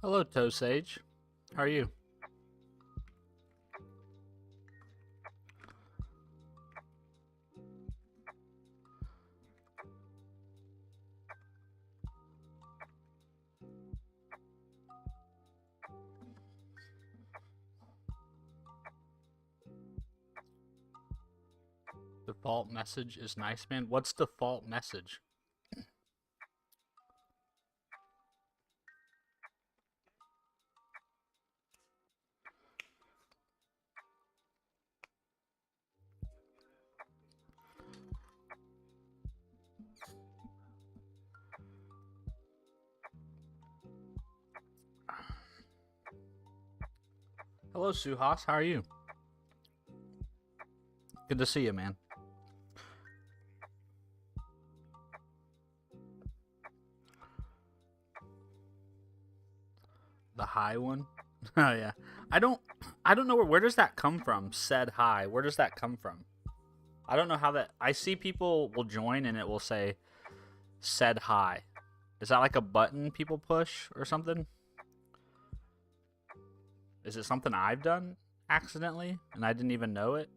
Hello, Toe Sage. How are you? Default message is nice, man. What's default message? Hello, Suhas. How are you? Good to see you, man. The high one? Oh yeah. I don't know where does that come from? Said hi. Where does that come from? I don't know how that I see people will join and it will say said hi. Is that like a button people push or something? Is it something I've done accidentally and I didn't even know it?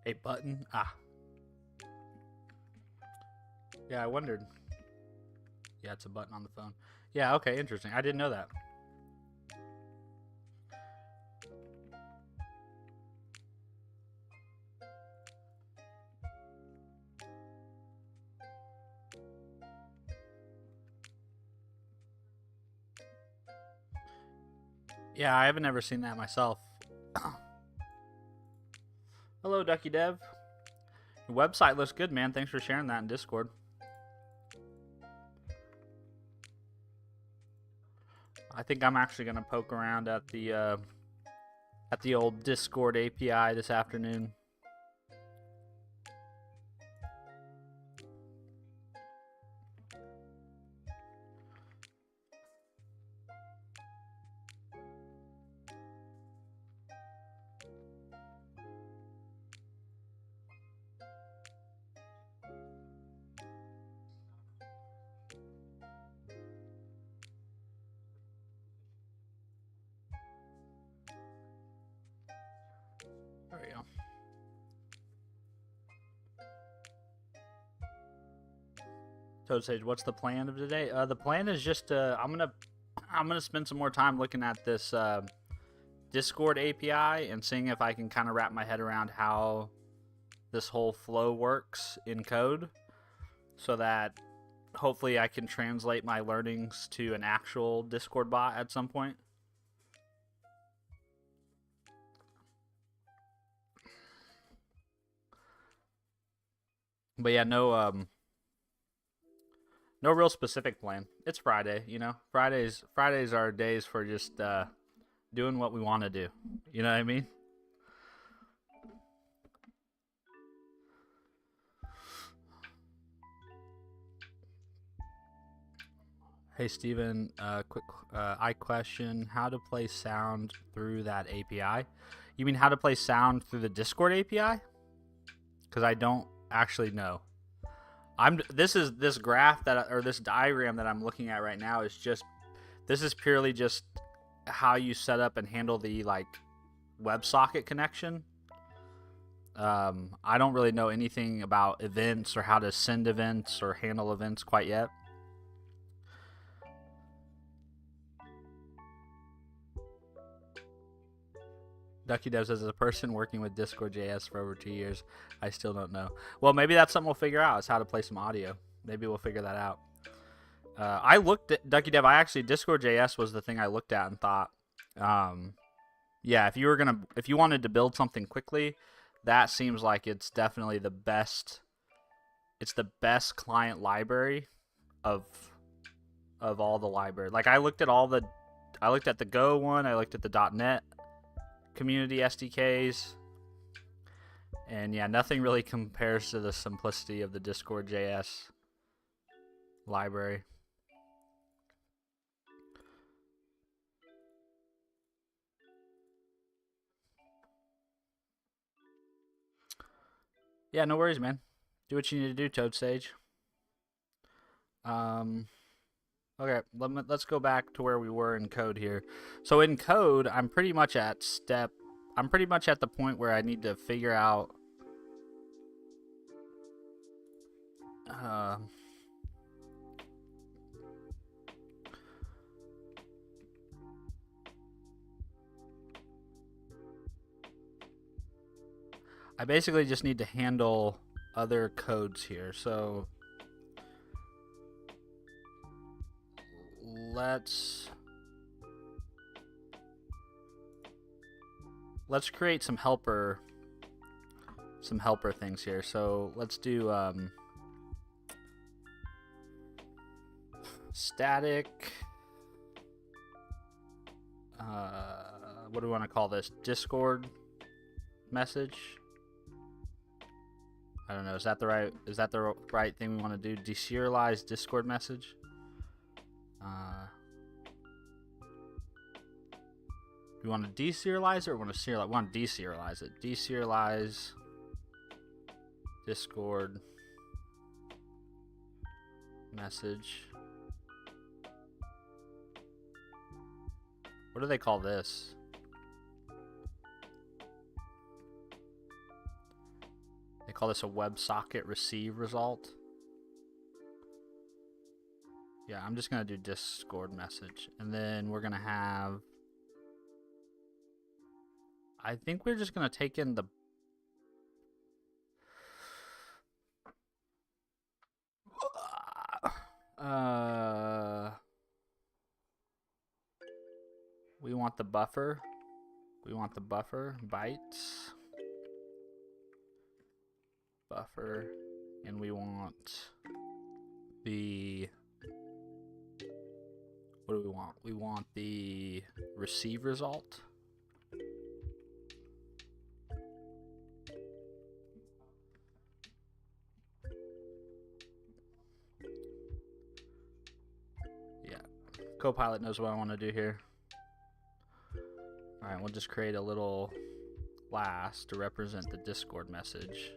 A button? Ah. Yeah, I wondered. Yeah, it's a button on the phone. Yeah, okay, interesting. I didn't know that. Yeah, I haven't ever seen that myself. Hello, Ducky Dev. Your website looks good, man. Thanks for sharing that in Discord. I think I'm actually gonna poke around at the old Discord API this afternoon. There we go. Toad Sage, what's the plan of today? The plan is just I'm gonna spend some more time looking at this Discord API and seeing if I can kind of wrap my head around how this whole flow works in code, so that hopefully I can translate my learnings to an actual Discord bot at some point. But yeah, no real specific plan. It's Friday, you know. Fridays are days for just doing what we want to do. You know what I mean? Hey Steven, quick I question how to play sound through that API. You mean how to play sound through the Discord API? Because I don't actually know. This graph that or this diagram that I'm looking at right now is just this is purely just how you set up and handle the like WebSocket connection. I don't really know anything about events or how to send events or handle events quite yet. Ducky Dev says, as a person working with Discord.js for over 2 years, I still don't know. Well, maybe that's something we'll figure out, is how to play some audio. Maybe we'll figure that out. I looked at Ducky Dev. I actually Discord.js was the thing I looked at and thought, yeah, if you wanted to build something quickly, that seems like it's definitely the best. It's the best client library of of all the library. Like I looked at the Go one, I looked at the .NET community SDKs, and yeah, nothing really compares to the simplicity of the Discord JS library. Yeah, no worries, man. Do what you need to do, Toad Sage. Okay, let's go back to where we were in code here. So in code, I'm pretty much at the point where I need to figure out I basically just need to handle other codes here. So let's create some helper things here. So let's do static what do we want to call this? Discord message. I don't know. Is that the right thing we want to do? Deserialize Discord message. Do we want to deserialize it or want to serialize? We want to deserialize it. Deserialize Discord message. What do they call this? They call this a WebSocket receive result. Yeah, I'm just going to do Discord message. And then we're going to have... I think we're just going to take in the... we want the buffer. Bytes. Buffer. And we want the... What do we want? We want the receive result. Yeah, Copilot knows what I want to do here. All right, we'll just create a little class to represent the Discord message.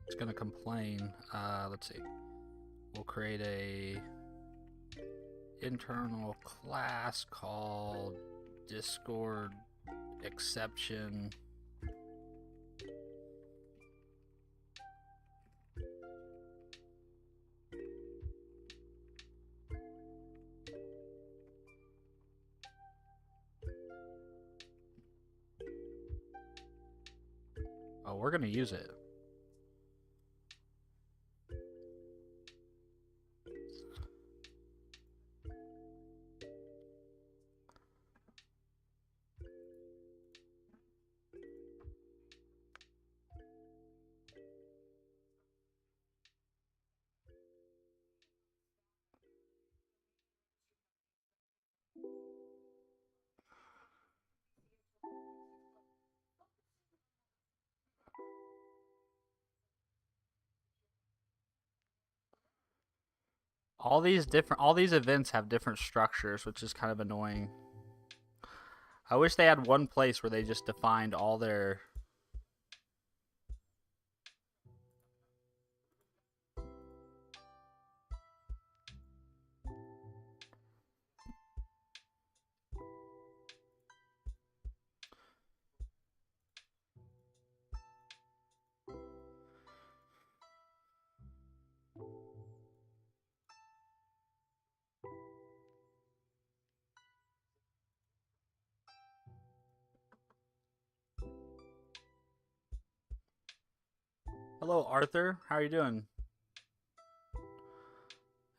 It's gonna complain. Let's see. We'll create a internal class called Discord exception. Oh, we're gonna use it. All these events have different structures, which is kind of annoying. I wish they had one place where they just defined all their... Hello, Arthur. How are you doing?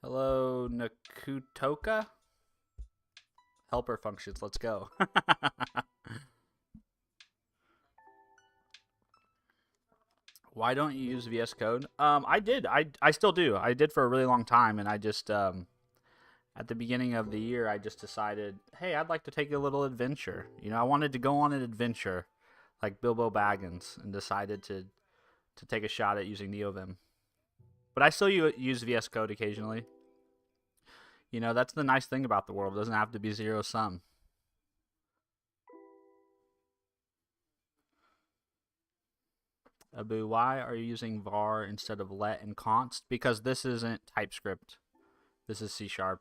Hello, Nakutoka. Helper functions. Let's go. Why don't you use VS Code? I did. I still do. I did for a really long time, and I just at the beginning of the year, I just decided, hey, I'd like to take a little adventure. You know, I wanted to go on an adventure, like Bilbo Baggins, and decided to take a shot at using NeoVim. But I still use VS Code occasionally. You know, that's the nice thing about the world. It doesn't have to be zero sum. Abu, why are you using var instead of let and const? Because this isn't TypeScript. This is C Sharp.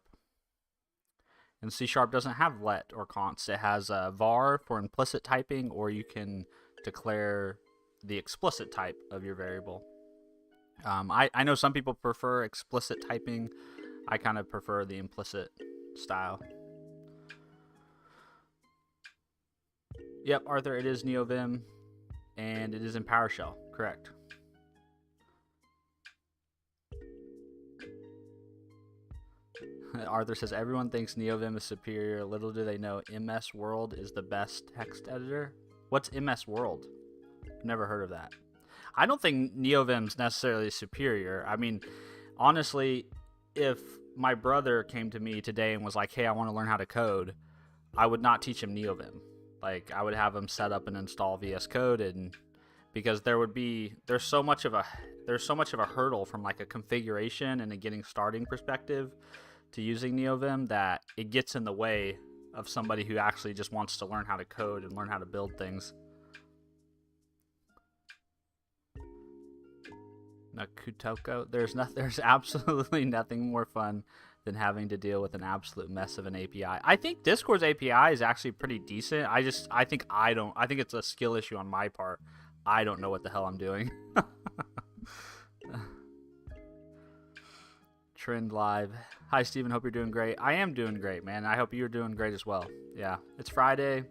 And C Sharp doesn't have let or const. It has var for implicit typing, or you can declare the explicit type of your variable. I know some people prefer explicit typing. I kind of prefer the implicit style. Yep, Arthur, it is NeoVim, and it is in PowerShell, correct. Arthur says, everyone thinks NeoVim is superior. Little do they know MS World is the best text editor. What's MS World? Never heard of that. I don't think NeoVim's necessarily superior. I mean, honestly, if my brother came to me today and was like, hey, I want to learn how to code, I would not teach him NeoVim. Like, I would have him set up and install VS Code, and because there's so much of a hurdle from like a configuration and a getting starting perspective to using NeoVim that it gets in the way of somebody who actually just wants to learn how to code and learn how to build things. Nakutoko, there's absolutely nothing more fun than having to deal with an absolute mess of an API. I think Discord's API is actually pretty decent. I think it's a skill issue on my part. I don't know what the hell I'm doing. Trend Live. Hi, Steven. Hope you're doing great. I am doing great, man. I hope you're doing great as well. Yeah, it's Friday.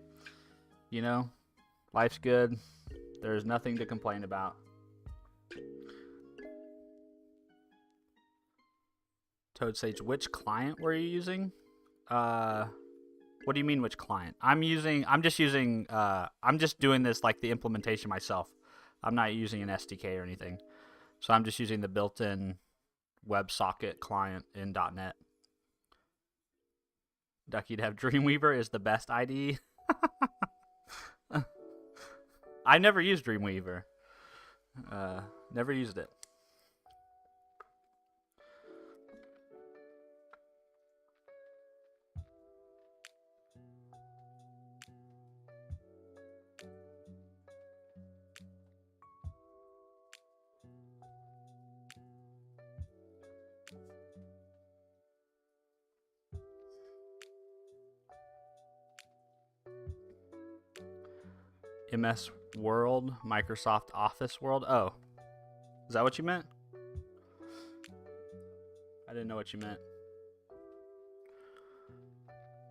You know, life's good. There's nothing to complain about. Toad Sage, which client were you using? What do you mean which client? I'm just doing this like the implementation myself. I'm not using an SDK or anything. So I'm just using the built-in WebSocket client in .NET. Ducky to have Dreamweaver is the best IDE. I never used Dreamweaver. Never used it. MS World, Microsoft Office World. Oh, is that what you meant? I didn't know what you meant.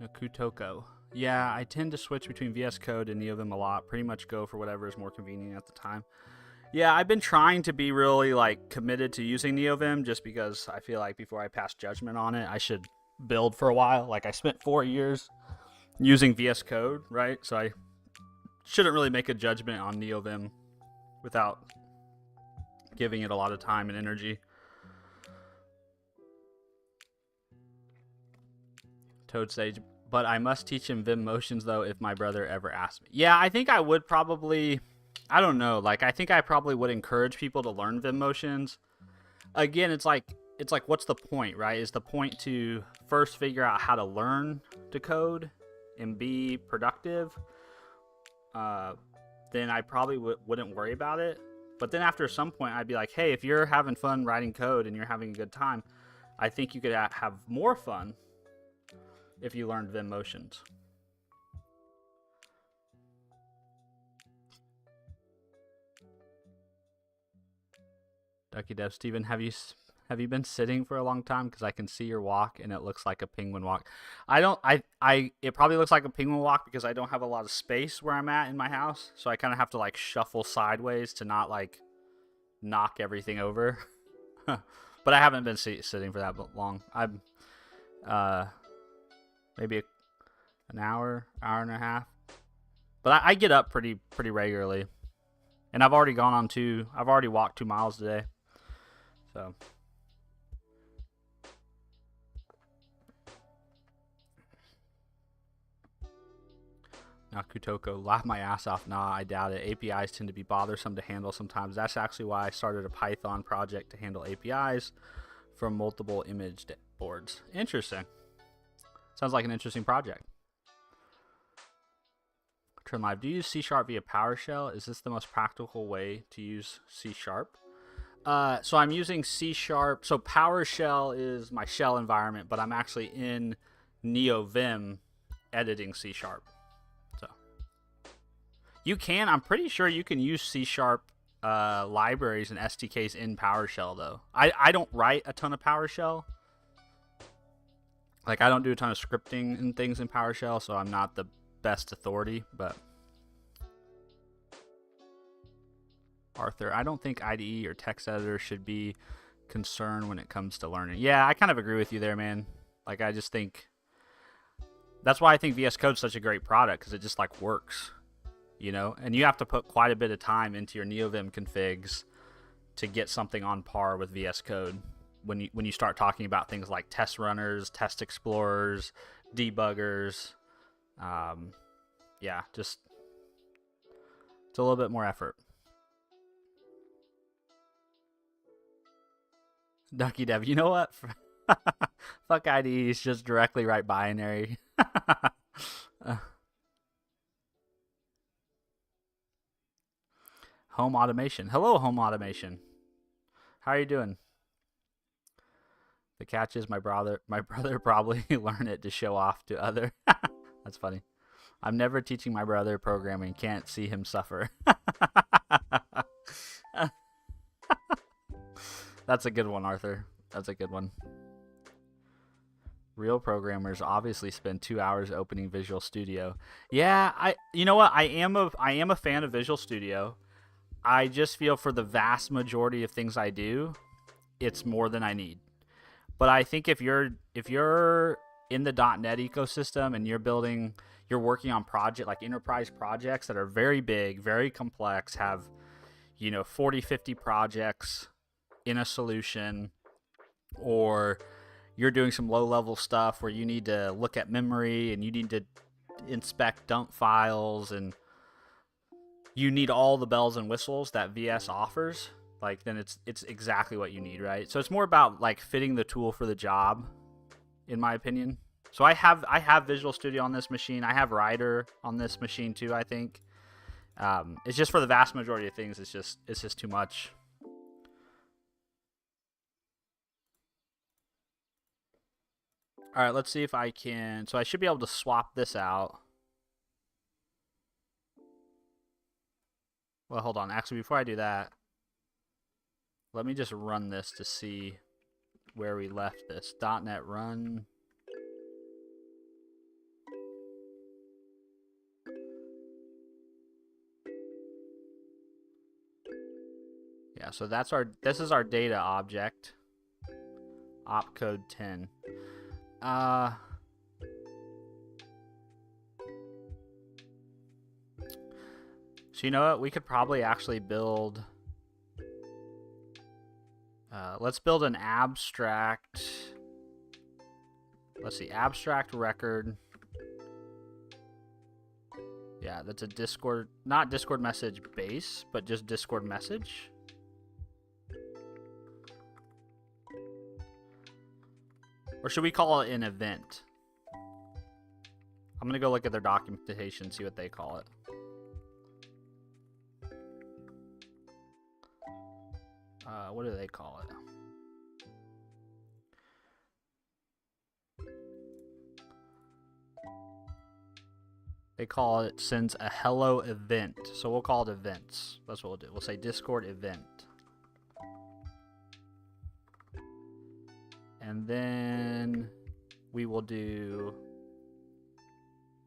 Nakutoko. Yeah, I tend to switch between VS Code and NeoVim a lot. Pretty much go for whatever is more convenient at the time. Yeah, I've been trying to be really like committed to using NeoVim just because I feel like before I pass judgment on it, I should build for a while. Like I spent 4 years using VS Code, right? So I shouldn't really make a judgment on NeoVim without giving it a lot of time and energy. Toad Sage, but I must teach him Vim motions though if my brother ever asks me. Yeah, I think I would probably, I don't know, like I think I probably would encourage people to learn Vim motions. Again, it's like what's the point, right? Is the point to first figure out how to learn to code and be productive? Then I probably wouldn't worry about it. But then after some point, I'd be like, hey, if you're having fun writing code and you're having a good time, I think you could have more fun if you learned Vim motions. Ducky Dev, Steven, have you been sitting for a long time? Because I can see your walk and it looks like a penguin walk. It probably looks like a penguin walk because I don't have a lot of space where I'm at in my house. So I kind of have to like shuffle sideways to not like knock everything over. But I haven't been sitting for that long. I'm maybe an hour and a half. But I get up pretty regularly, and I've already walked 2 miles today. So. Now Kutoko, laugh my ass off. Nah, I doubt it. APIs tend to be bothersome to handle sometimes. That's actually why I started a Python project to handle APIs from multiple image boards. Interesting. Sounds like an interesting project. Turn live. Do you use C# via PowerShell? Is this the most practical way to use C#? So I'm using C#. So PowerShell is my shell environment, but I'm actually in NeoVim editing C#. I'm pretty sure you can use C# libraries and SDKs in PowerShell, though. I don't write a ton of PowerShell. Like, I don't do a ton of scripting and things in PowerShell, so I'm not the best authority, but... Arthur, I don't think IDE or text editor should be concerned when it comes to learning. Yeah, I kind of agree with you there, man. Like, I just think... That's why I think VS Code's such a great product, because it just, like, works. You know, and you have to put quite a bit of time into your NeoVim configs to get something on par with VS Code when you start talking about things like test runners, test explorers, debuggers. Yeah, just it's a little bit more effort. Ducky Dev, you know what? Fuck IDEs, just directly write binary. Home automation. Hello, home automation. How are you doing? The catch is my brother probably learned it to show off to other. That's funny. I'm never teaching my brother programming. Can't see him suffer. That's a good one, Arthur. That's a good one. Real programmers obviously spend 2 hours opening Visual Studio. Yeah, you know what? I am a fan of Visual Studio. I just feel for the vast majority of things I do, it's more than I need. But I think if you're in the .NET ecosystem and you're working on enterprise projects that are very big, very complex, have 40, 50 projects in a solution, or you're doing some low-level stuff where you need to look at memory and you need to inspect dump files and you need all the bells and whistles that VS offers, like then it's exactly what you need, right? So it's more about like fitting the tool for the job, in my opinion. So I have Visual Studio on this machine. I have Rider on this machine too, I think. It's just for the vast majority of things, it's just too much. All right, let's see if I can. So I should be able to swap this out. Well, hold on. Actually, before I do that, let me just run this to see where we left this. .NET run. Yeah, so this is our data object. Opcode 10. So you know what? We could probably actually build... let's build an abstract... Let's see, abstract record. Yeah, that's a Discord... Not Discord message base, but just Discord message. Or should we call it an event? I'm going to go look at their documentation, see what they call it. What do they call it? They call it sends a hello event. So we'll call it events. That's what we'll do. We'll say Discord event. And then we will do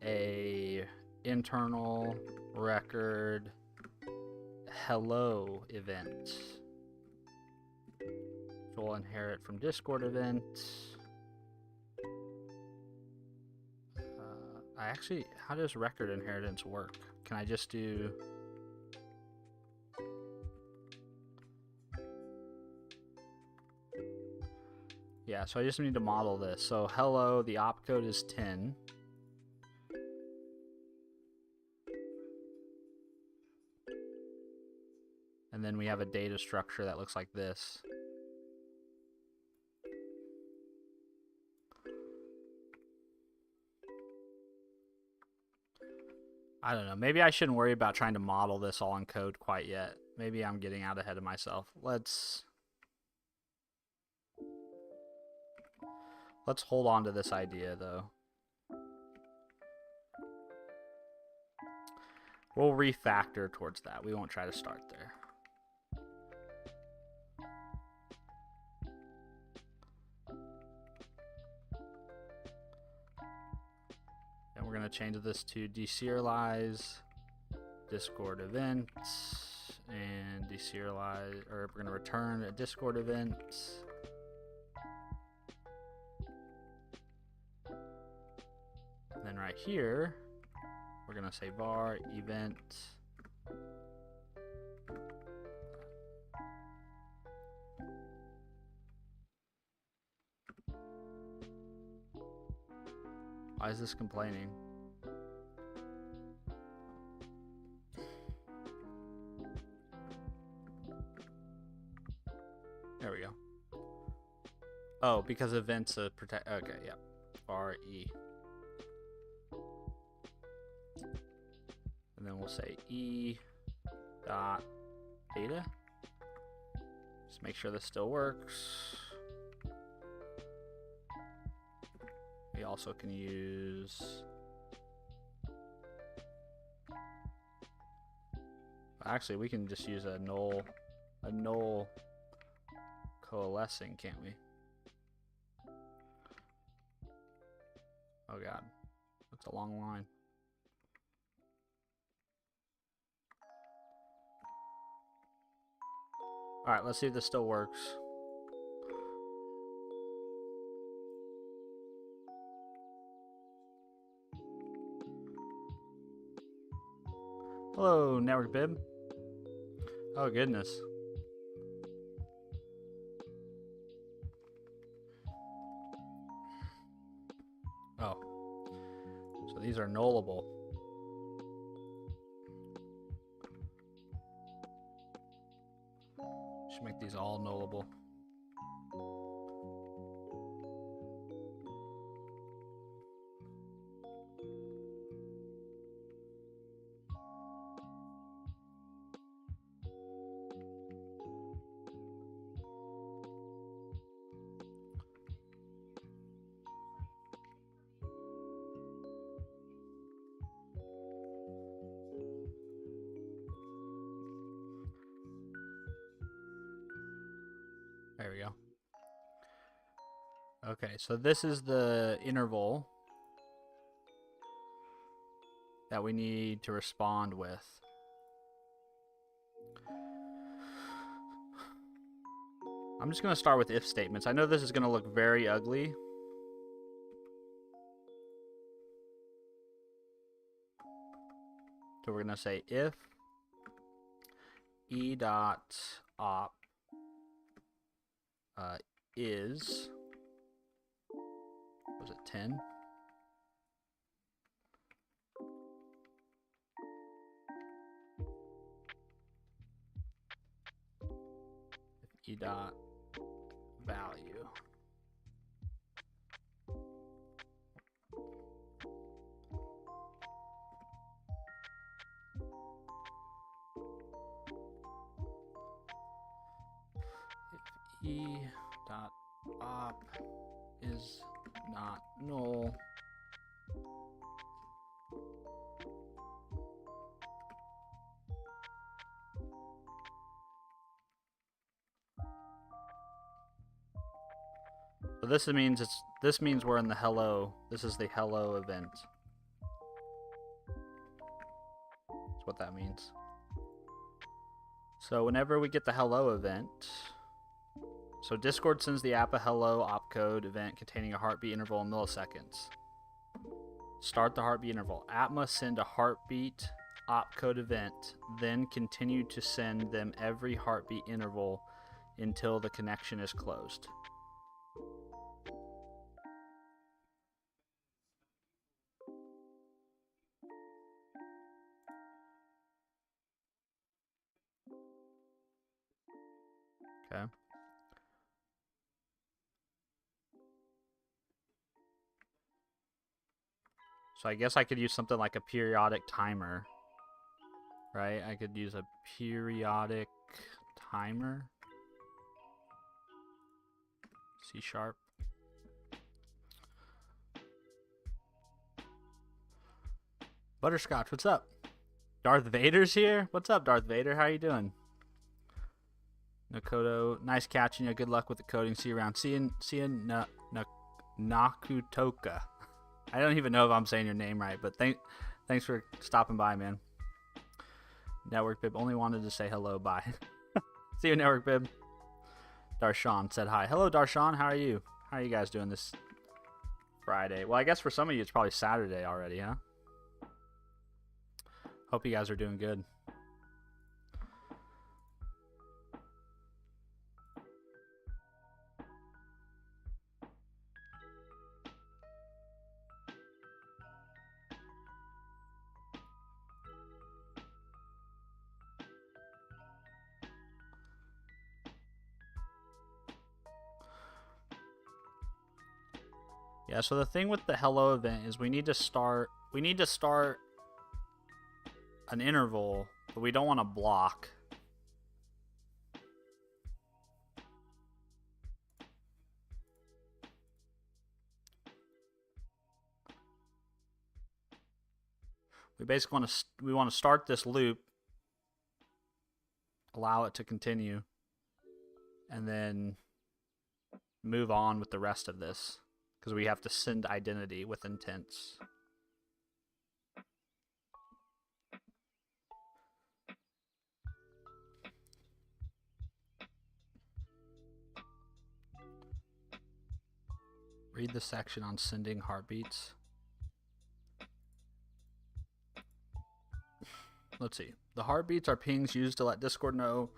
a internal record hello event. We'll inherit from Discord event. How does record inheritance work? Can I just do... Yeah, so I just need to model this. So hello, the opcode is 10. And then we have a data structure that looks like this. I don't know. Maybe I shouldn't worry about trying to model this all in code quite yet. Maybe I'm getting out ahead of myself. Let's hold on to this idea, though. We'll refactor towards that. We won't try to start there. And we're going to change this to deserialize Discord event and deserialize, or we're going to return a Discord event. And then right here, we're going to say var event Why is this complaining? There we go. Oh, because events protect. Okay, yeah. RE. And then we'll say E dot data. Just make sure this still works. We also can use. Actually, we can just use a null coalescing, can't we? Oh god, that's a long line. All right, let's see if this still works. Hello, network bib. Oh goodness. Oh. So these are nullable. Should make these all nullable. There we go. Okay, so this is the interval that we need to respond with. I'm just going to start with if statements. I know this is going to look very ugly. So we're going to say if e dot op is, was it 10? If e dot value if e dot op is not null, so this means we're in the hello. This is the hello event. That's what that means. So whenever we get the hello event, So Discord sends the app a hello opcode event containing a heartbeat interval in milliseconds. Start the heartbeat interval. App must send a heartbeat opcode event, then continue to send them every heartbeat interval until the connection is closed. Okay. So I guess I could use something like a periodic timer, right? I could use a periodic timer. C#. Butterscotch, what's up? Darth Vader's here? What's up, Darth Vader? How you doing? Nakoto, nice catching you. Good luck with the coding. See you around. See you Nakutoka. I don't even know if I'm saying your name right, but thanks for stopping by, man. Network Bib only wanted to say hello. Bye. See you, Network Bib. Darshan said hi. Hello, Darshan. How are you? How are you guys doing this Friday? Well, I guess for some of you it's probably Saturday already, huh? Hope you guys are doing good. Yeah, so the thing with the hello event is we need to start an interval, but we don't want to block. We basically want to start this loop, allow it to continue, and then move on with the rest of this, because we have to send identity with intents. Read the section on sending heartbeats. Let's see. The heartbeats are pings used to let Discord know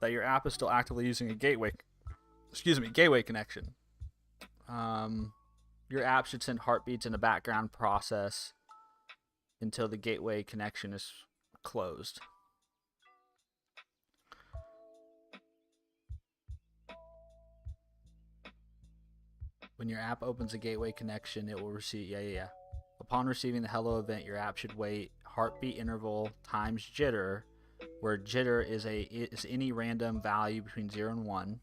that your app is still actively using a gateway connection. Your app should send heartbeats in the background process until the gateway connection is closed. When your app opens a gateway connection, it will receive, Upon receiving the hello event, your app should wait heartbeat interval times jitter, where jitter is any random value between 0 and 1,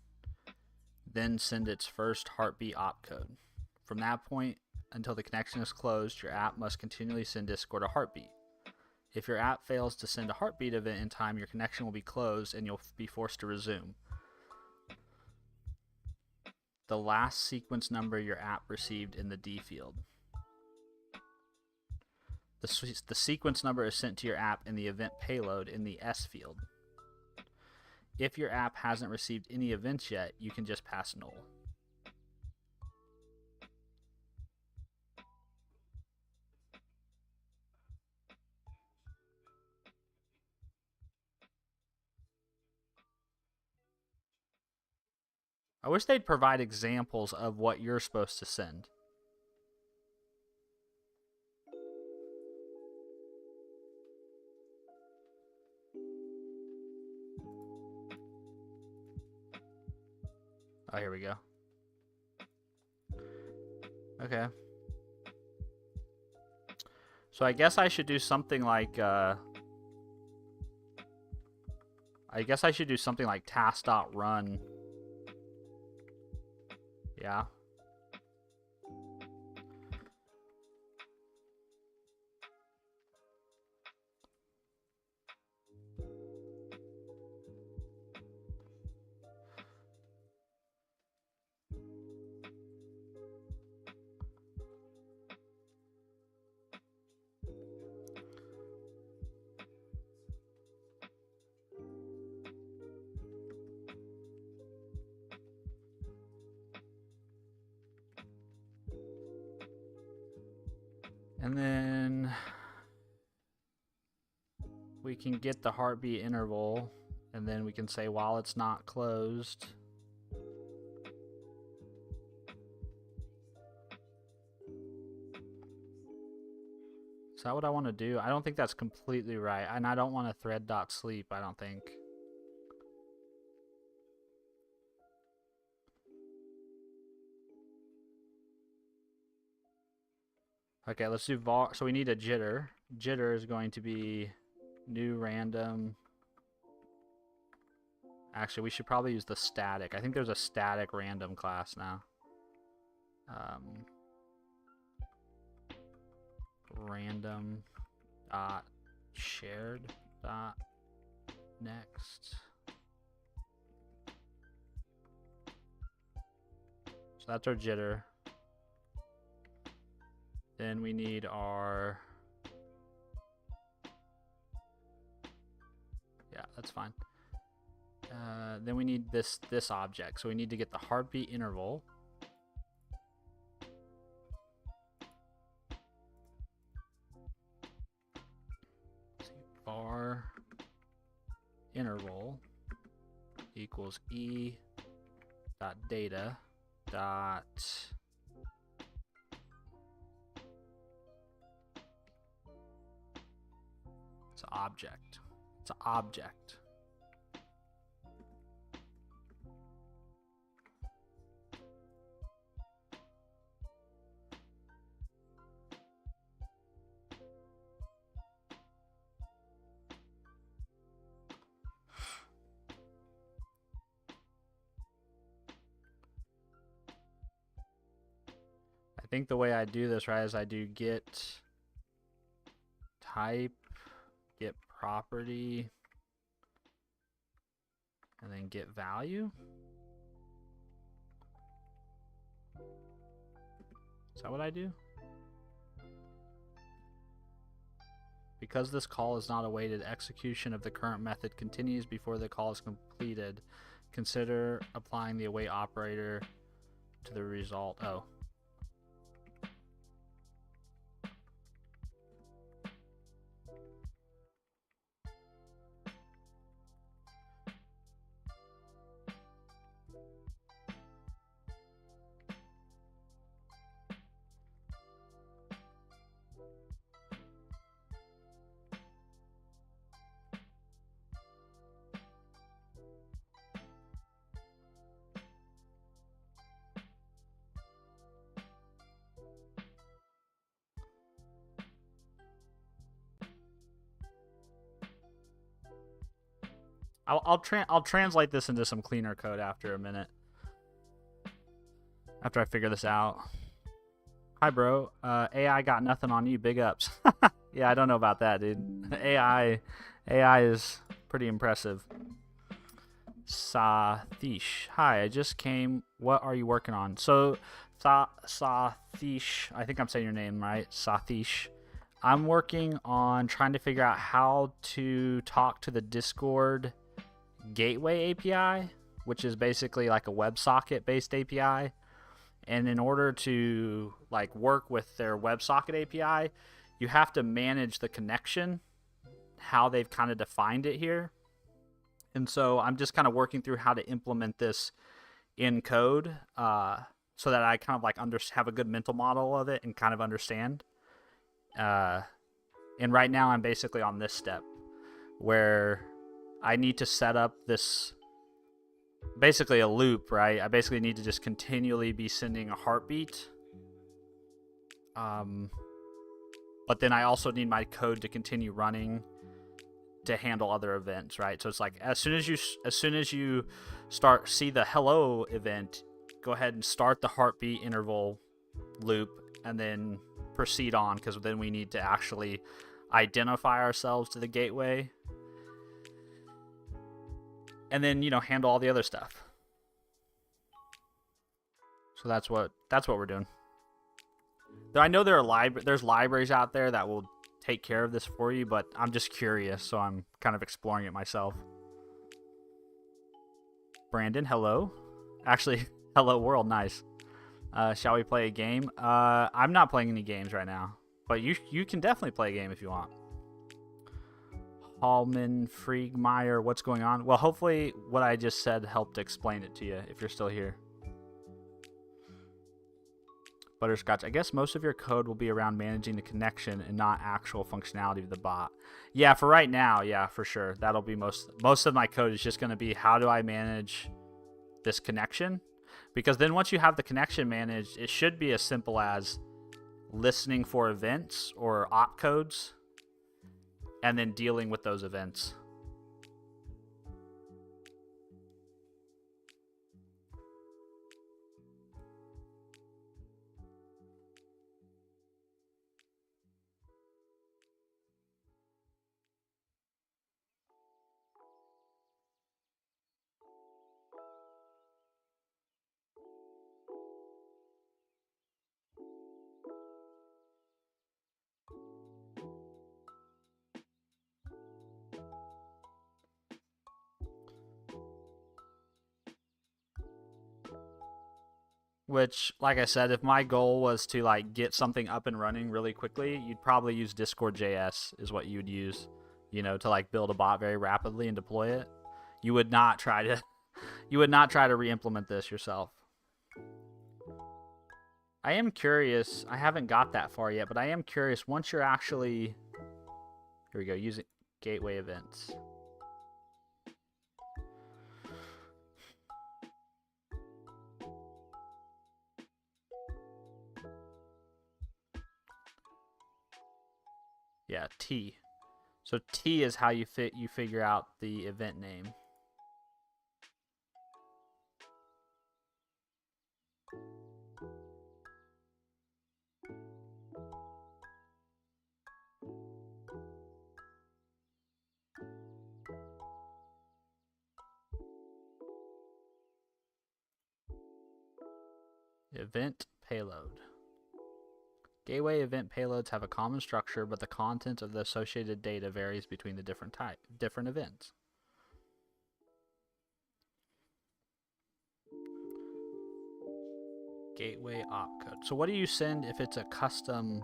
then send its first heartbeat opcode. From that point until the connection is closed, your app must continually send Discord a heartbeat. If your app fails to send a heartbeat event in time, your connection will be closed and you'll be forced to resume. The last sequence number your app received in the D field. The sequence number is sent to your app in the event payload in the S field. If your app hasn't received any events yet, you can just pass null. I wish they'd provide examples of what you're supposed to send. Oh, here we go. Okay. So I guess I should do something like task.run. Yeah. And then we can get the heartbeat interval, and then we can say while it's not closed. Is that what I want to do? I don't think that's completely right. And I don't want to thread.sleep, I don't think. Okay, let's do var. So we need a jitter. Jitter is going to be new random. Actually, we should probably use the static. I think there's a static random class now. Random dot shared dot next. So that's our jitter. Then we need our, yeah, that's fine. Then we need this object. So we need to get the heartbeat interval. Var interval equals e dot data dot it's an object. It's an object. I think the way I do this, right, is I do get type, get property, and then get value. Is that what I do? Because this call is not awaited, execution of the current method continues before the call is completed. Consider applying the await operator to the result. Oh. I'll translate this into some cleaner code after a minute. After I figure this out. Hi, bro. AI got nothing on you. Big ups. Yeah, I don't know about that, dude. AI is pretty impressive. Sathish. Hi, I just came. What are you working on? So, Sathish, I think I'm saying your name right. Sathish. I'm working on trying to figure out how to talk to the Discord gateway API, which is basically like a WebSocket based API. And in order to like work with their WebSocket API, you have to manage the connection, how they've kind of defined it here. And so I'm just kind of working through how to implement this in code so that I kind of like have a good mental model of it and kind of understand. And right now I'm basically on this step where I need to set up this, basically a loop, right? I basically need to just continually be sending a heartbeat. But then I also need my code to continue running to handle other events, right? So it's like as soon as you see the hello event, go ahead and start the heartbeat interval loop and then proceed on, because then we need to actually identify ourselves to the gateway. And then, handle all the other stuff. So that's what we're doing. I know there's libraries out there that will take care of this for you, but I'm just curious, so I'm kind of exploring it myself. Brandon, hello. Actually, hello world, nice. Shall we play a game? I'm not playing any games right now, But you can definitely play a game if you want. Hallman, Friegmeier, what's going on? Well, hopefully what I just said helped explain it to you if you're still here. Butterscotch, I guess most of your code will be around managing the connection and not actual functionality of the bot. Yeah, for right now, yeah, for sure. That'll be most of my code is just going to be how do I manage this connection? Because then once you have the connection managed, it should be as simple as listening for events or opcodes and then dealing with those events. Which, like I said, if my goal was to like get something up and running really quickly, you'd probably use Discord.js is what you would use, you know, to like build a bot very rapidly and deploy it. You would not try to re-implement this yourself. I am curious. I haven't got that far yet, but I am curious once you're actually, here we go, using gateway events. Yeah, T. So T is how you figure out the event name. Event payload. Gateway event payloads have a common structure, but the content of the associated data varies between the different events. Gateway opcode. So what do you send if it's a custom?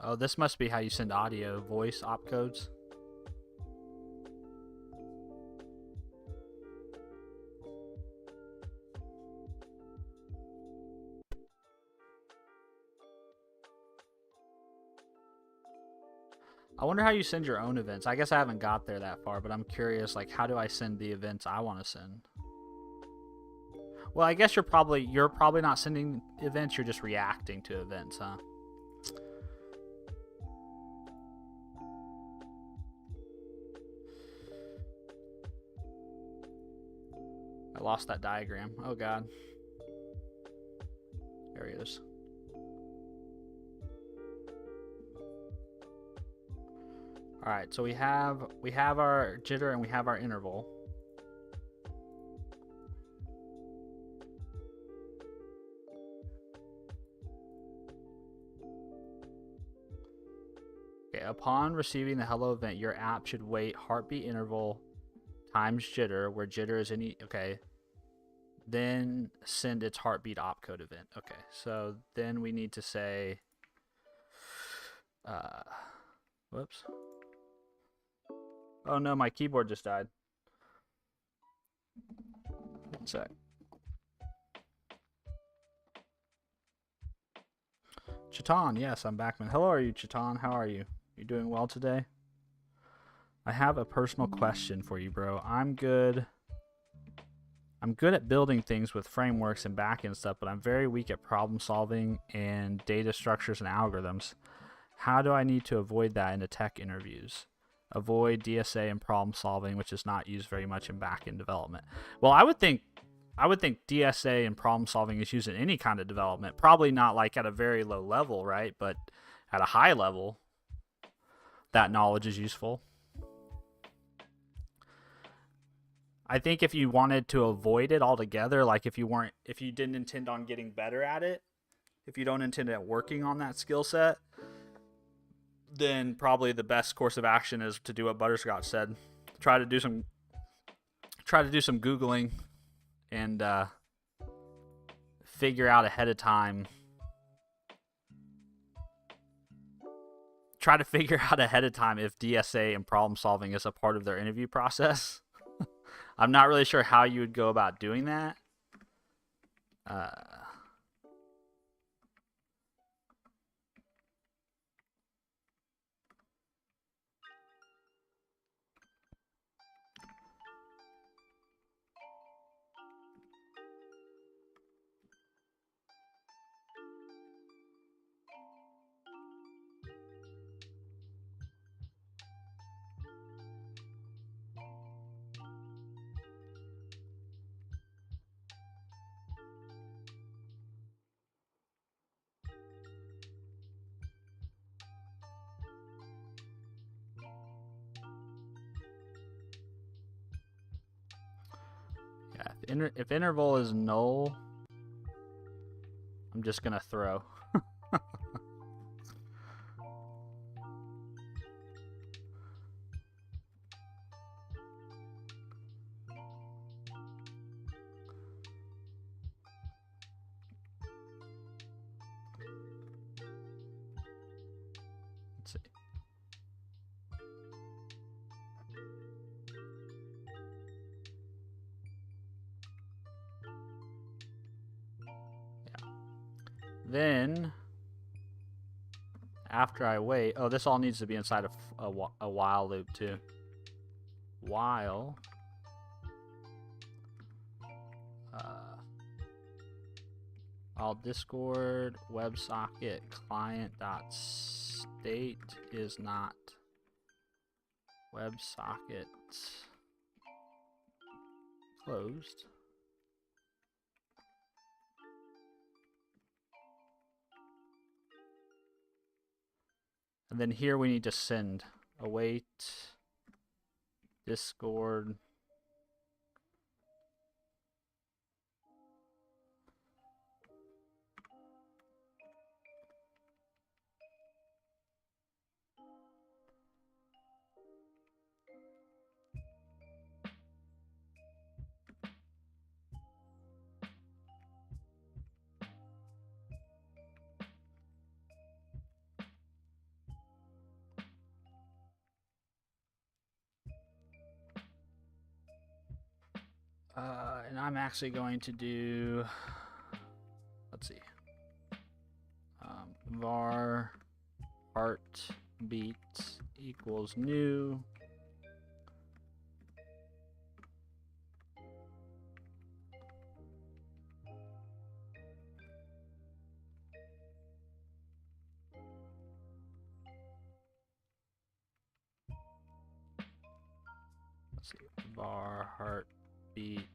Oh, this must be how you send audio, voice opcodes. I wonder how you send your own events. I guess I haven't got there that far, but I'm curious, like, how do I send the events I want to send? Well, I guess you're probably not sending events, you're just reacting to events, huh? I lost that diagram. Oh god. There he is. All right, so we have our jitter and we have our interval. Okay, upon receiving the hello event, your app should wait heartbeat interval times jitter, where jitter is any, okay. Then send its heartbeat opcode event. Okay, so then we need to say, whoops. Oh no, my keyboard just died. One sec. Chiton, yes, I'm back, man. Hello, are you, Chiton? How are you? You doing well today? I have a personal question for you, bro. I'm good at building things with frameworks and backend stuff, but I'm very weak at problem solving and data structures and algorithms. How do I need to avoid that in the tech interviews? Avoid DSA and problem solving, which is not used very much in backend development. Well, I would think DSA and problem solving is used in any kind of development. Probably not like at a very low level, right? But at a high level, that knowledge is useful. I think if you wanted to avoid it altogether, like if you didn't intend on getting better at it, if you don't intend on working on that skill set, then probably the best course of action is to do what Butterscotch said. Try to do some Googling and figure out ahead of time. Try to figure out ahead of time if DSA and problem solving is a part of their interview process. I'm not really sure how you would go about doing that. Yeah, if interval is null, I'm just gonna throw. Let's see. Yeah. Then after I wait, oh, this all needs to be inside of a while loop too. While Discord WebSocket client.state is not WebSocket closed. And then here we need to send await Discord. And I'm actually going to do, let's see, var heartbeat equals new. Let's see, var heartbeat.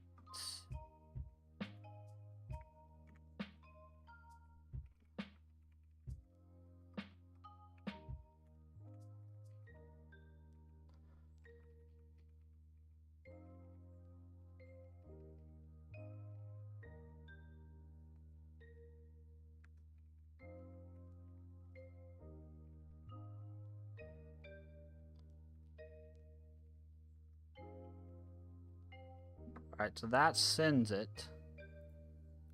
All right, so that sends it,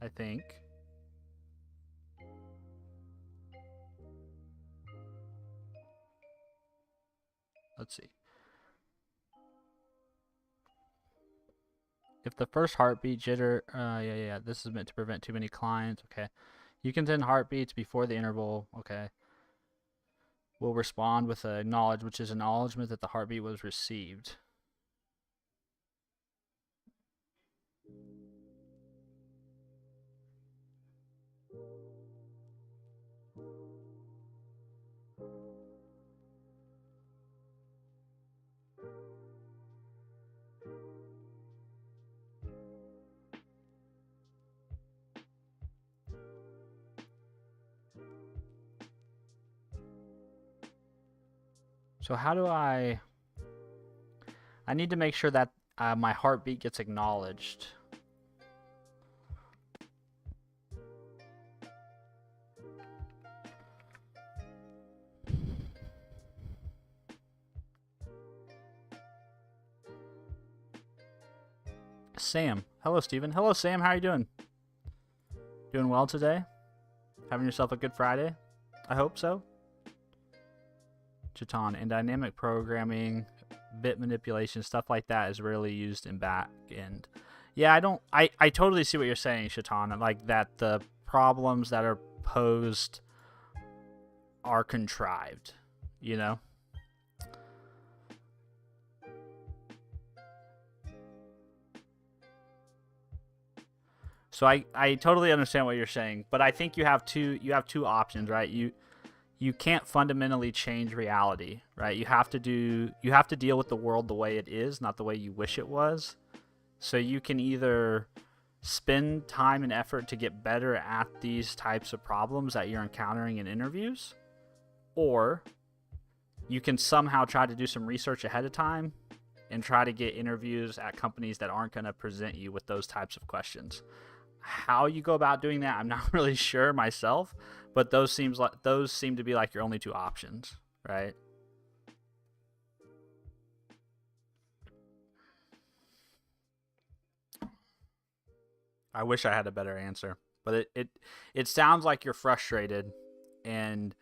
I think. Let's see. If the first heartbeat jitter, yeah, this is meant to prevent too many clients. Okay, you can send heartbeats before the interval. Okay, we'll respond with a acknowledge, which is acknowledgement that the heartbeat was received. So how do I need to make sure that my heartbeat gets acknowledged. Sam. Hello, Steven. Hello, Sam. How are you doing? Doing well today? Having yourself a good Friday? I hope so. Chiton. In dynamic programming, bit manipulation, stuff like that is rarely used in back end. Yeah, I totally see what you're saying, Chiton. Like that the problems that are posed are contrived, you know? So I totally understand what you're saying, but I think you have two options, right? You can't fundamentally change reality, right? You have to deal with the world the way it is, not the way you wish it was. So you can either spend time and effort to get better at these types of problems that you're encountering in interviews, or you can somehow try to do some research ahead of time and try to get interviews at companies that aren't going to present you with those types of questions. How you go about doing that, I'm not really sure myself, but those seem to be like your only two options, right? I wish I had a better answer, but it sounds like you're frustrated, and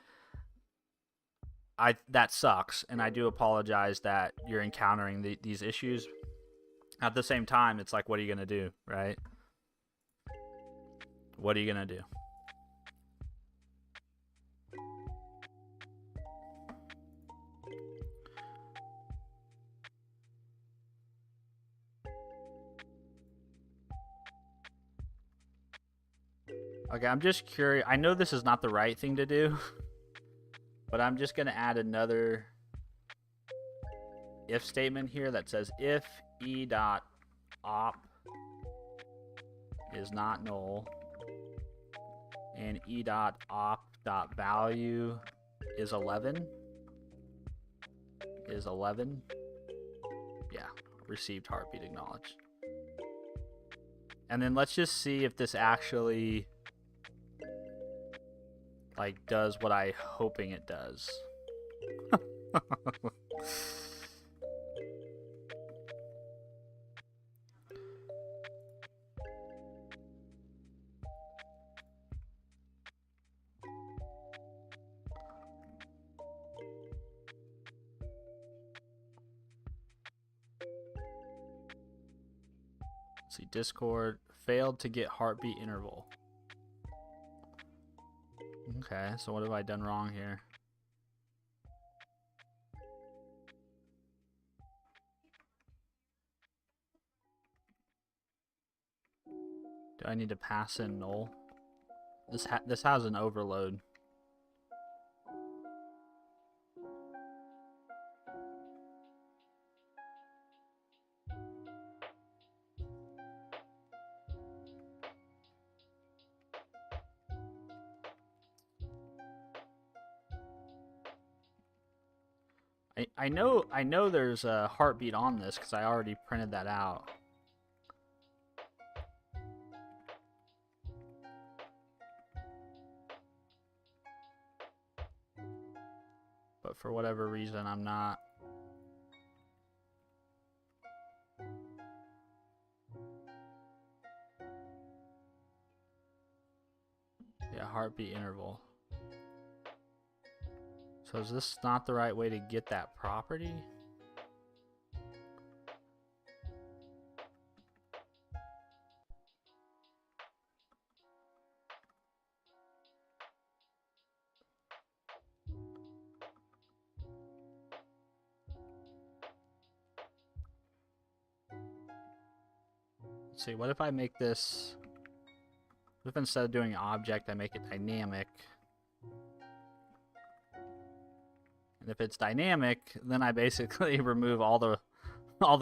that sucks, and I do apologize that you're encountering these issues. At the same time, it's like, what are you gonna do, right? What are you gonna do? Okay, I'm just curious. I know this is not the right thing to do, but I'm just gonna add another if statement here that says if e dot op is not null and e dot op dot value is 11, yeah, received heartbeat acknowledged. And then let's just see if this actually like does what I'm hoping it does. Let's see, Discord failed to get heartbeat interval. Okay, so what have I done wrong here? Do I need to pass in null? This has an overload. I know there's a heartbeat on this because I already printed that out. But for whatever reason, I'm not. Yeah, heartbeat interval. So is this not the right way to get that property? Let's see, what if I make this... What if instead of doing object, I make it dynamic? And if it's dynamic, then I basically remove all the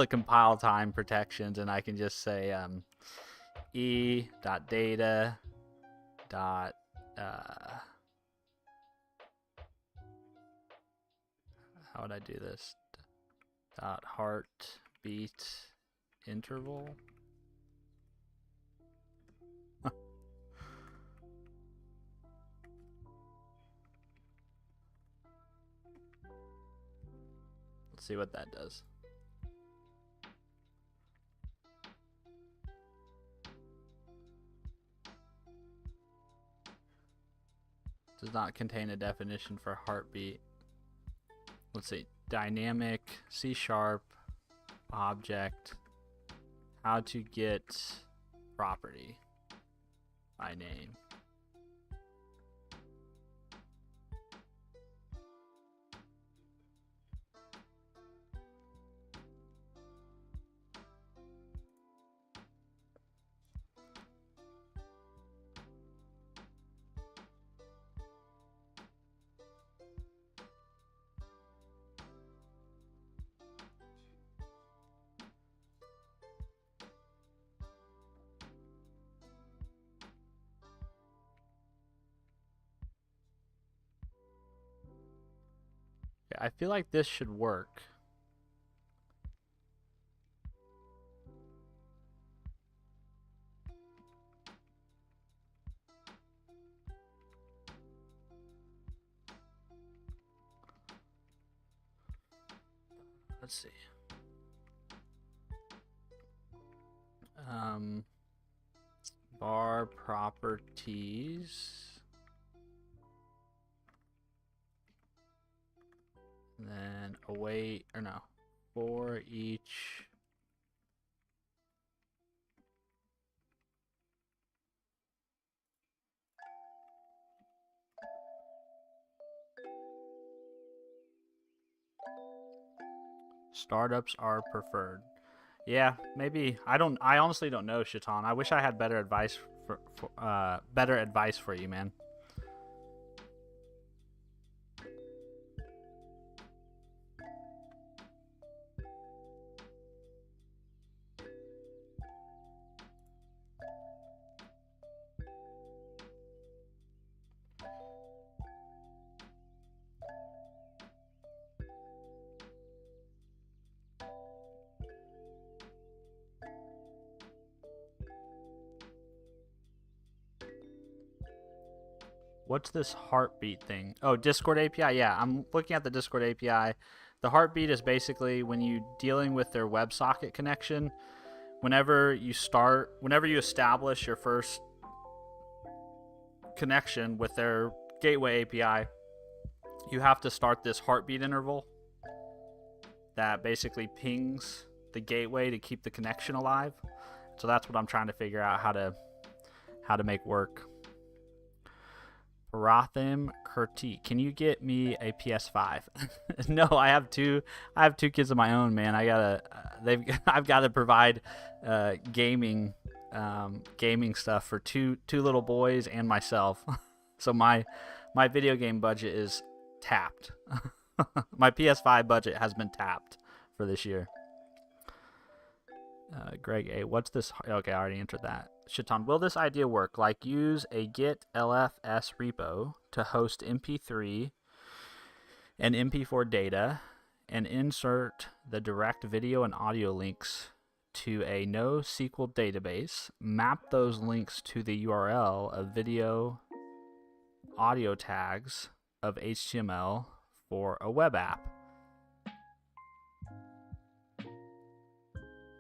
compile time protections, and I can just say e.data dot how would I do this? Dot heartbeat interval. Let's see what that does. Does not contain a definition for heartbeat. Let's see. Dynamic, C# object. How to get property by name. I feel like this should work. Let's see. Bar properties. And then await, or no, for each startups are preferred. Yeah, maybe. I honestly don't know, Shaitan. I wish I had better advice for you, man. What's this heartbeat thing? Oh, Discord API. Yeah, I'm looking at the Discord API. The heartbeat is basically when you dealing with their WebSocket connection. Whenever you establish your first connection with their gateway API, you have to start this heartbeat interval that basically pings the gateway to keep the connection alive. So that's what I'm trying to figure out how to make work. Rathim Kurti, can you get me a PS5? No, I have two kids of my own, man. I've got to provide gaming stuff for two little boys and myself. So my video game budget is tapped. My PS5 budget has been tapped for this year. Greg A, what's this? Okay, I already entered that. Shaitan, will this idea work? Like use a git LFS repo to host MP3 and MP4 data and insert the direct video and audio links to a NoSQL database, map those links to the URL of video audio tags of HTML for a web app.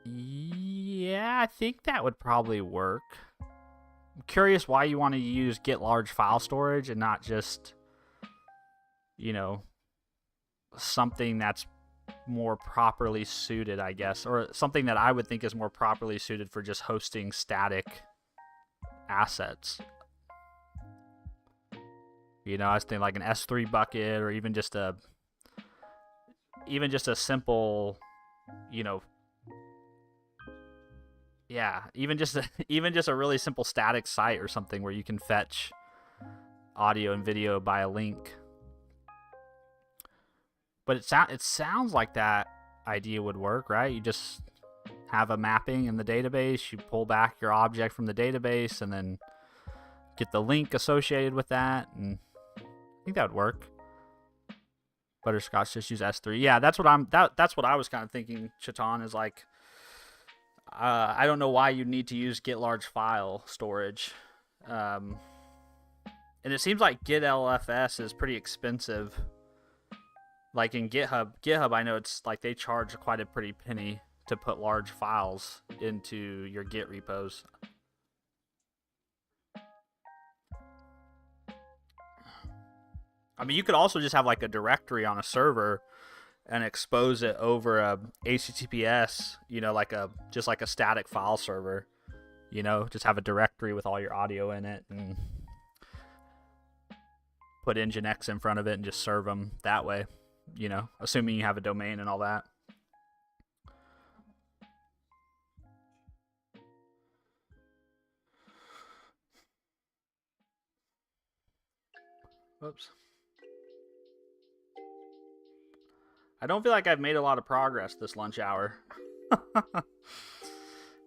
Yeah, I think that would probably work. I'm curious why you want to use get large file storage and not just, something that's more properly suited, I guess, or something that I would think is more properly suited for just hosting static assets. I was thinking like an S3 bucket, or even just a simple, yeah, even just a really simple static site or something where you can fetch audio and video by a link. But it sounds like that idea would work, right? You just have a mapping in the database, you pull back your object from the database, and then get the link associated with that, and I think that would work. Butterscotch, just use S3. Yeah, that's what I was kind of thinking, Chatan, is like, I don't know why you need to use get large file storage. And it seems like get LFS is pretty expensive. Like in GitHub, I know it's like they charge quite a pretty penny to put large files into your Git repos. I mean, you could also just have like a directory on a server and expose it over a HTTPS, you know, like a just like a static file server, you know, just have a directory with all your audio in it and put Nginx in front of it and just serve them that way, you know, assuming you have a domain and all that. Whoops. I don't feel like I've made a lot of progress this lunch hour.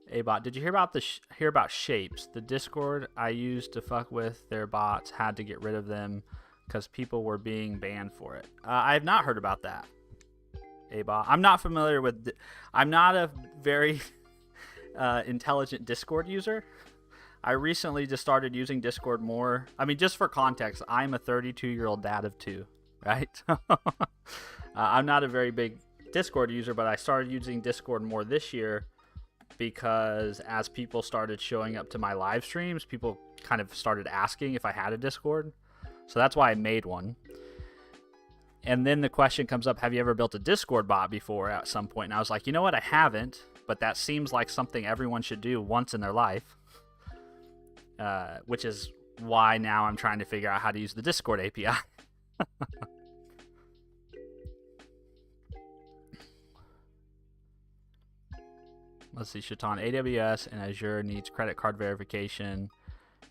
Hey bot, did you hear about hear about shapes? The Discord I used to fuck with their bots had to get rid of them because people were being banned for it. I have not heard about that. Hey bot, I'm not familiar with. I'm not a very intelligent Discord user. I recently just started using Discord more. I mean, just for context, I'm a 32-year-old dad of 2, right? I'm not a very big Discord user, but I started using Discord more this year because as people started showing up to my live streams, people kind of started asking if I had a Discord. So that's why I made one. And then the question comes up, have you ever built a Discord bot before at some point? And I was like, you know what? I haven't, but that seems like something everyone should do once in their life, which is why now I'm trying to figure out how to use the Discord API. Let's see, Shaitan, AWS and Azure needs credit card verification,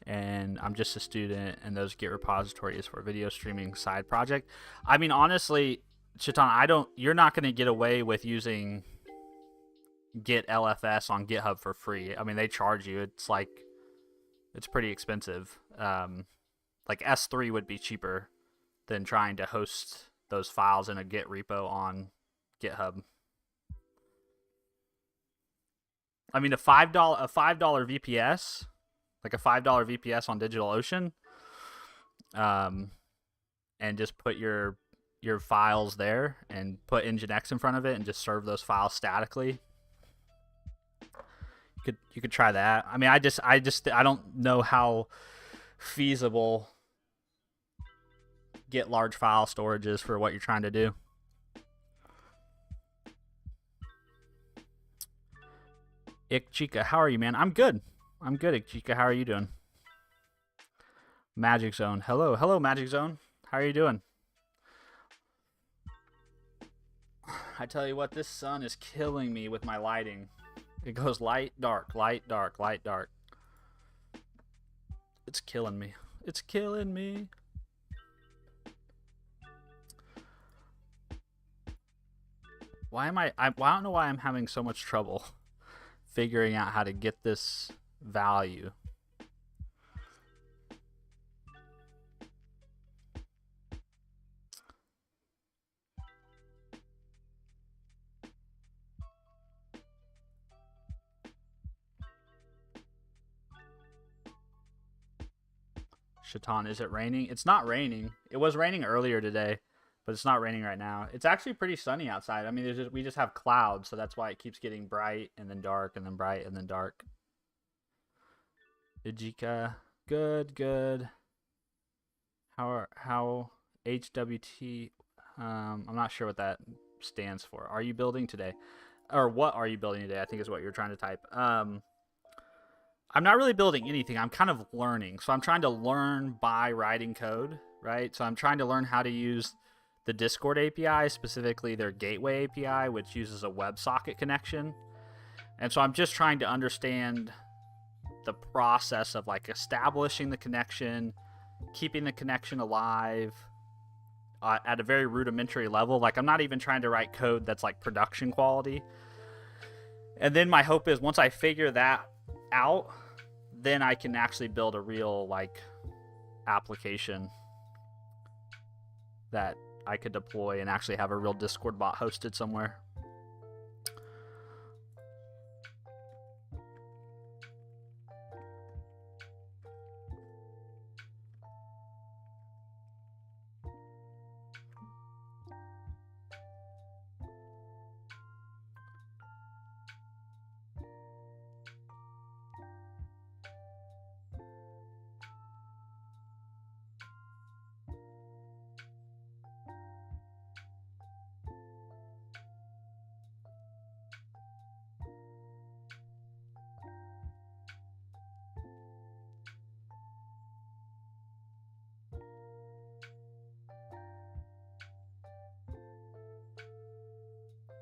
and I'm just a student, and those Git repository is for a video streaming side project. I mean, honestly, Shaitan, you're not going to get away with using Git LFS on GitHub for free. I mean, they charge you. It's pretty expensive. Like S3 would be cheaper than trying to host those files in a Git repo on GitHub. I mean, a $5 VPS, like a $5 VPS on DigitalOcean, and just put your files there and put Nginx in front of it and just serve those files statically. You could try that. I mean, I don't know how feasible get large file storages for what you're trying to do. Ikchika, how are you, man? I'm good. I'm good, Ikchika. How are you doing? Magic Zone. Hello, Magic Zone. How are you doing? I tell you what, this sun is killing me with my lighting. It goes light, dark, light, dark, light, dark. It's killing me. It's killing me. Why am I don't know why I'm having so much trouble figuring out how to get this value. Shaitan, is it raining? It's not raining. It was raining earlier today, but it's not raining right now. It's actually pretty sunny outside. I mean, we just have clouds, so that's why it keeps getting bright and then dark and then bright and then dark. Ijika, good. How HWT? I'm not sure what that stands for. Are you building today, or what are you building today? I think is what you're trying to type. I'm not really building anything. I'm kind of learning. So I'm trying to learn by writing code, right? So I'm trying to learn how to use the Discord API, specifically their gateway API, which uses a WebSocket connection. And so I'm just trying to understand the process of like establishing the connection, keeping the connection alive at a very rudimentary level. Like I'm not even trying to write code that's like production quality. And then my hope is once I figure that out, then I can actually build a real like application that I could deploy and actually have a real Discord bot hosted somewhere.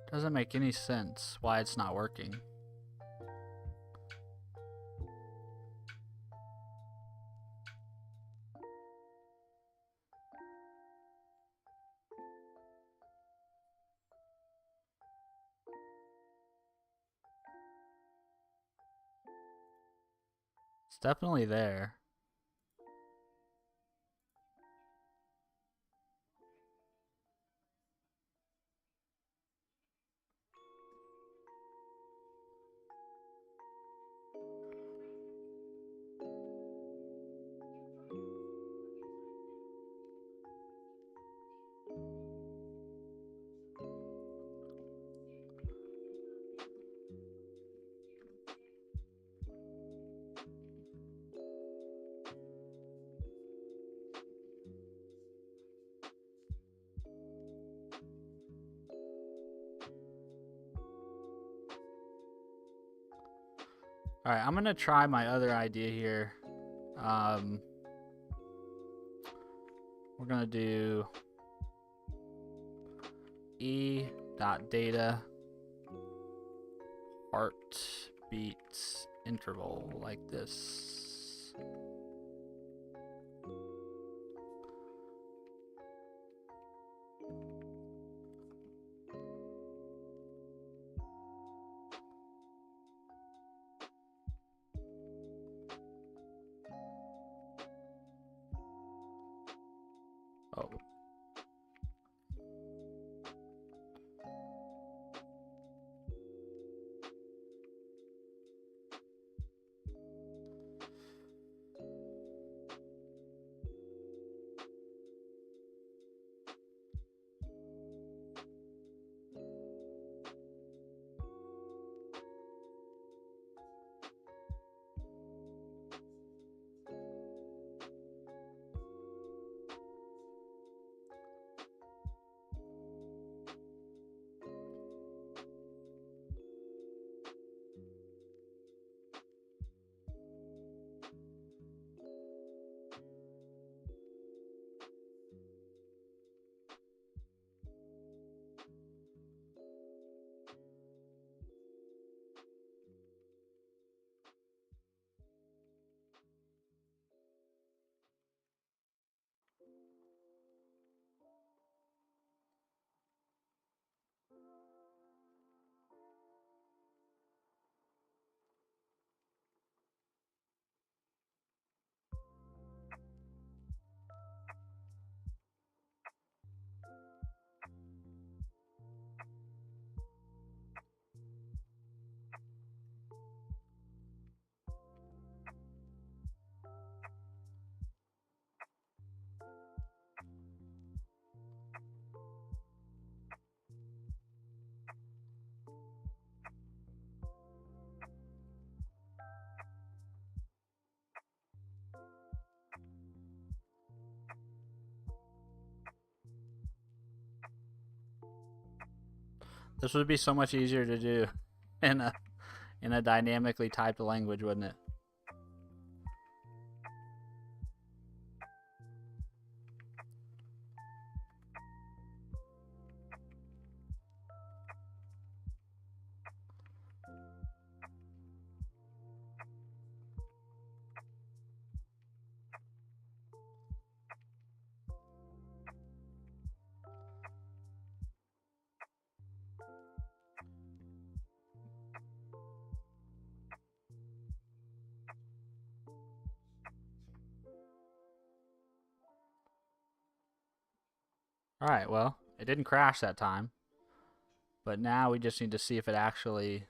Doesn't make any sense why it's not working. It's definitely there. All right, I'm gonna try my other idea here. We're gonna do e.data heartbeats interval like this. Oh. This would be so much easier to do in a dynamically typed language, wouldn't it? All right, well, it didn't crash that time. But now we just need to see if it actually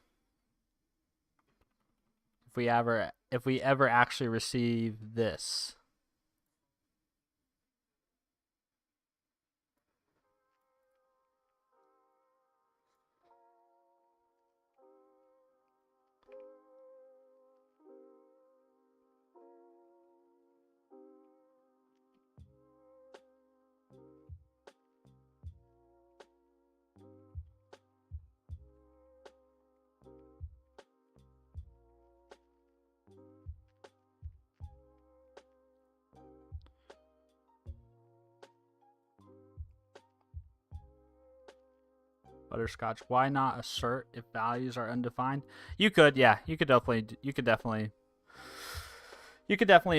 if we ever actually receive this. Butterscotch. Why not assert if values are undefined? You could, yeah. You could definitely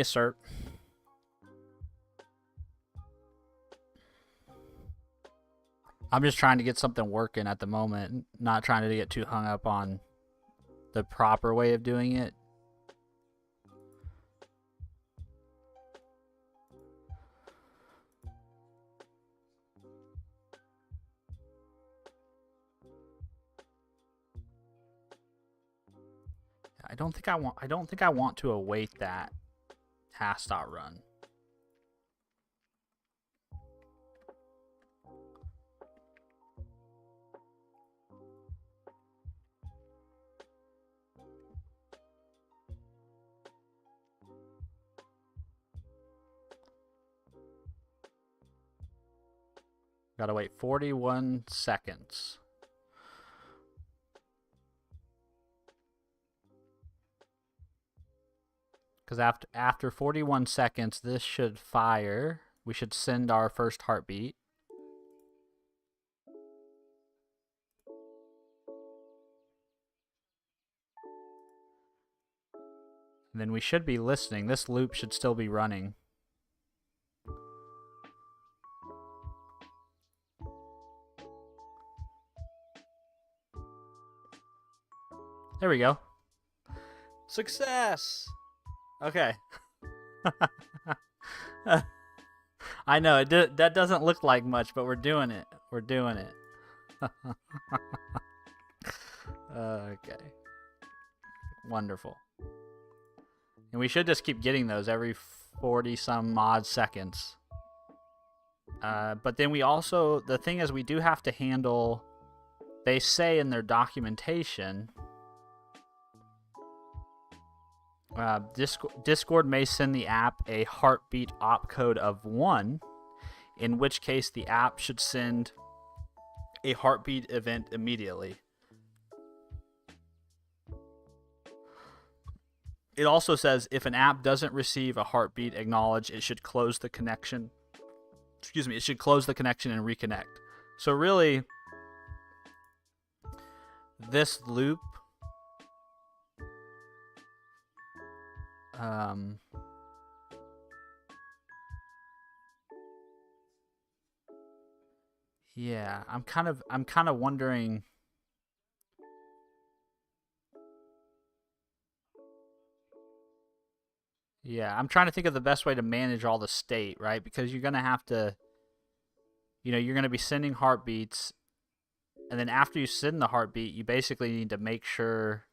assert. I'm just trying to get something working at the moment, not trying to get too hung up on the proper way of doing it. I don't think I want to await that has.run. Gotta wait 41 seconds. Because after 41 seconds, this should fire. We should send our first heartbeat. And then we should be listening. This loop should still be running. There we go. Success! Okay. I know, that doesn't look like much, but we're doing it. We're doing it. Okay. Wonderful. And we should just keep getting those every 40-some odd seconds. But then we also, the thing is, we do have to handle, they say in their documentation, Discord may send the app a heartbeat opcode of 1, in which case the app should send a heartbeat event immediately. It also says if an app doesn't receive a heartbeat acknowledge, it should close the connection. Excuse me, it should close the connection and reconnect. So really, this loop yeah, I'm kind of wondering. Yeah, I'm trying to think of the best way to manage all the state, right? Because you're gonna have to, you're gonna be sending heartbeats, and then after you send the heartbeat, you basically need to make sure.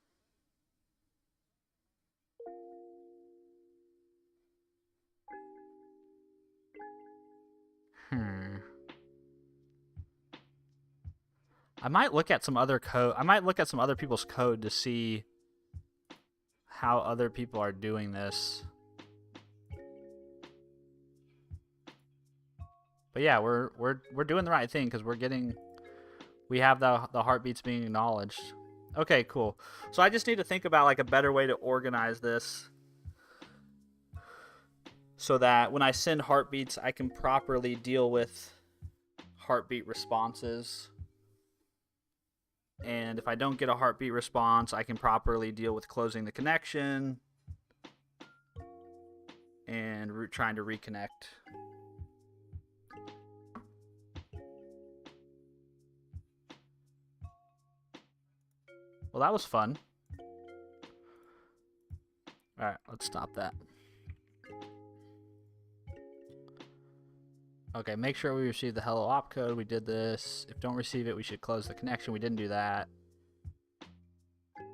I might look at some other code. I might look at some other people's code to see how other people are doing this. But yeah, we're doing the right thing because we have the heartbeats being acknowledged. Okay, cool. So I just need to think about like a better way to organize this so that when I send heartbeats, I can properly deal with heartbeat responses. And if I don't get a heartbeat response, I can properly deal with closing the connection and trying to reconnect. Well, that was fun. All right, let's stop that. Okay, make sure we receive the hello opcode. We did this. If don't receive it, we should close the connection. We didn't do that.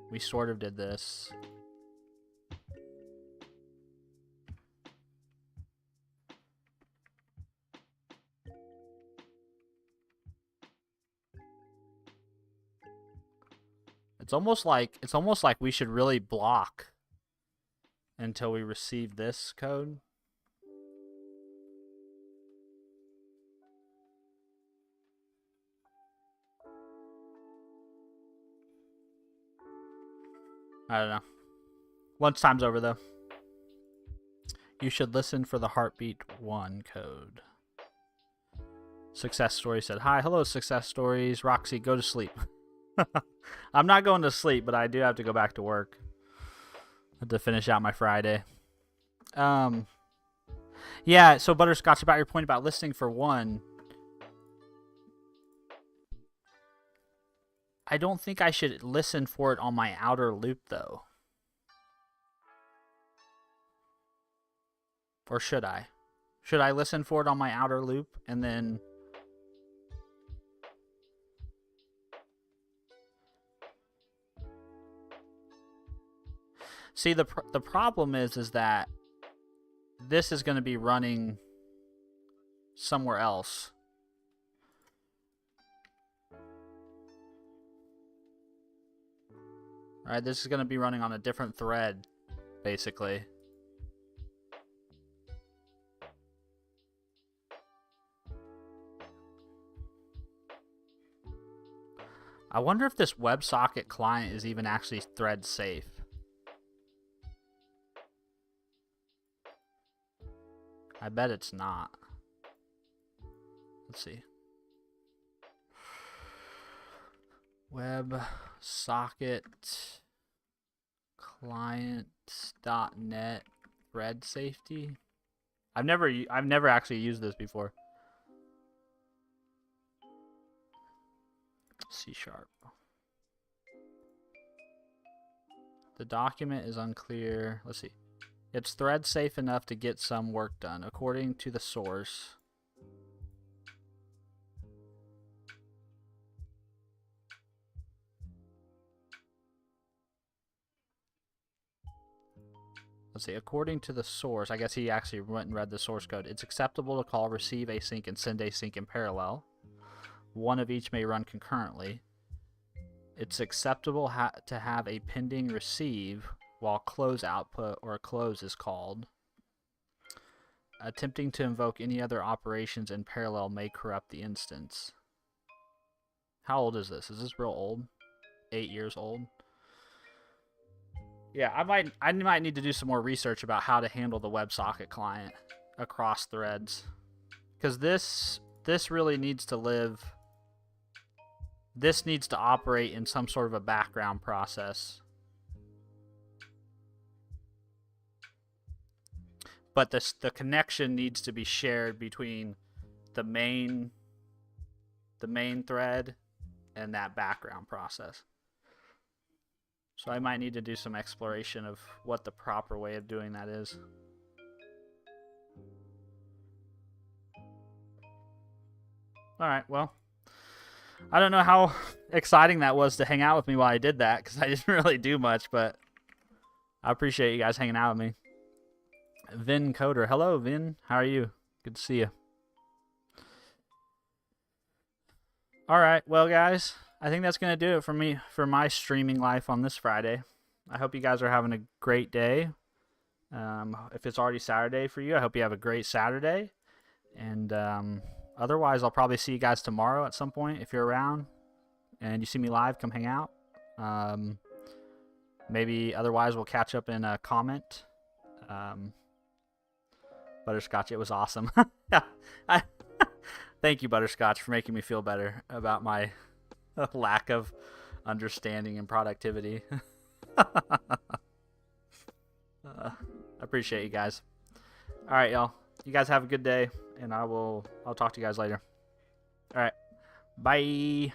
We sort of did this. It's almost like we should really block until we receive this code. I don't know. Lunchtime's over though. You should listen for the heartbeat 1 code. Success Story said, hi, hello, Success Stories. Roxy, go to sleep. I'm not going to sleep, but I do have to go back to work to finish out my Friday. Yeah, so Butterscotch, about your point about listening for one, I don't think I should listen for it on my outer loop, though. Or should I? Should I listen for it on my outer loop and then... See, the problem is that this is going to be running somewhere else. All right, this is going to be running on a different thread, basically. I wonder if this WebSocket client is even actually thread safe. I bet it's not. Let's see. WebSocket client.net thread safety. I've never actually used this before. C#. The document is unclear. Let's see. It's thread safe enough to get some work done, according to the source. Let's see. According to the source, I guess he actually went and read the source code. It's acceptable to call receive async and send async in parallel. One of each may run concurrently. It's acceptable to have a pending receive while close output or close is called. Attempting to invoke any other operations in parallel may corrupt the instance. How old is this? Is this real old? 8 years old? Yeah, I might need to do some more research about how to handle the WebSocket client across threads. Because this really needs to live... This needs to operate in some sort of a background process. But the connection needs to be shared between the main thread and that background process. So I might need to do some exploration of what the proper way of doing that is. Alright, well, I don't know how exciting that was to hang out with me while I did that, because I didn't really do much, but I appreciate you guys hanging out with me. Vin Coder. Hello, Vin. How are you? Good to see you. Alright, well, guys, I think that's going to do it for me, for my streaming life on this Friday. I hope you guys are having a great day. If it's already Saturday for you, I hope you have a great Saturday. And otherwise, I'll probably see you guys tomorrow at some point. If you're around and you see me live, come hang out. Maybe otherwise, we'll catch up in a comment. Butterscotch, it was awesome. Thank you, Butterscotch, for making me feel better about my lack of understanding and productivity. I appreciate you guys. All right, y'all. You guys have a good day, and I'll talk to you guys later. All right. Bye.